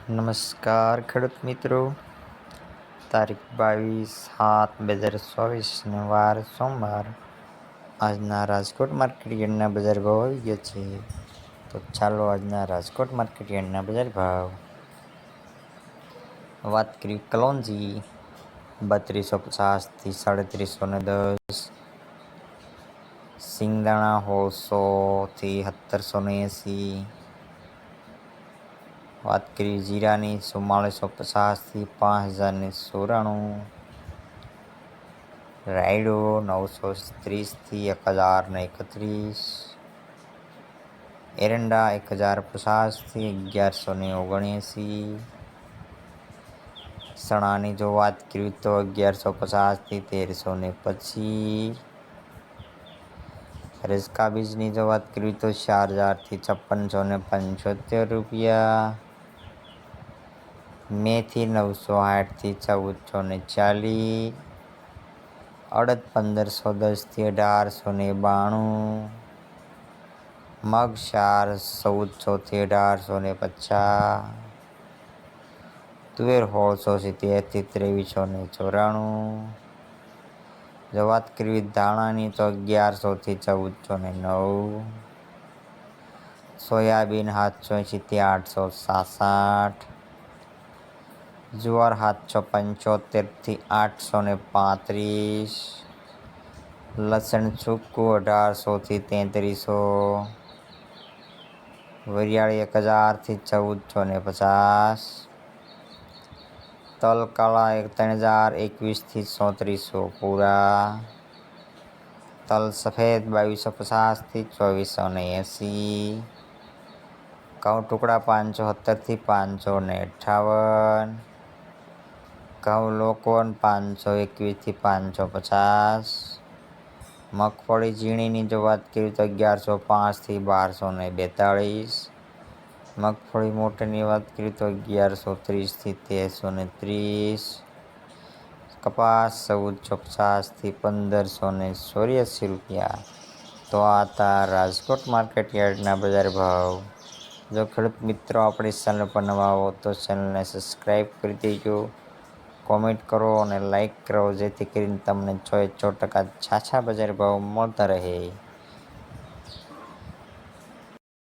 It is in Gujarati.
નમસ્કાર ખેડૂત મિત્રો. તારીખ 22/7/2024 વાર સોમવાર. આજના રાજકોટ માર્કેટ યાર્ડના બજાર ભાવ આવી ગયા છે. તો ચાલો આજના રાજકોટ માર્કેટ યાર્ડના બજાર ભાવ વાત કરી. કલોંજી 3250 થી 3310, સિંગદાણા 1600 થી 1780, વાત કરી જીરાની 4450 થી 5094, રાયડો 930 થી 1031, એરંડા 1050 થી 1179, ચણાની જો વાત કરી તો 1150 થી 1325, રજકા બીજની જો વાત કરી તો 4000 થી 5675 રૂપિયા, મેથી 960 થી 1440, અડદ 1510 થી 1892, મગ 1400 થી 1850, તુવેર 1670 થી 2394, જો વાત કરવી ધાણાની તો 1100 થી 1409, સોયાબીન 780 થી 867, જુવાર 775 થી 835, લસણ સૂકું 1800 થી 3300, વરિયાળી 1000 થી 1450, તલ કાળા 3021 થી 3400 પૂરા, તલ સફેદ 2250 થી 2480, ઘઉં ટુકડા 570 થી 558, ઘઉં લોકવન 521 થી 550, મગફળી ઝીણીની જો વાત કરીએ તો 1105 થી 1242, મગફળી મોટીની વાત કરીએ તો 1130 થી 1330, કપાસ 1450 થી 1584 રૂપિયા. તો આ હતા રાજકોટ માર્કેટ યાર્ડના બજાર ભાવ. જો ખેડૂત મિત્રો આપણી ચેનલ પર નવા હો તો ચેનલને સબસ્ક્રાઈબ કરી દેજો, કોમેન્ટ કરો અને લાઈક કરો, જેથી કરીને તમને 100% છાછા બજાર ભાવ મળતા રહે.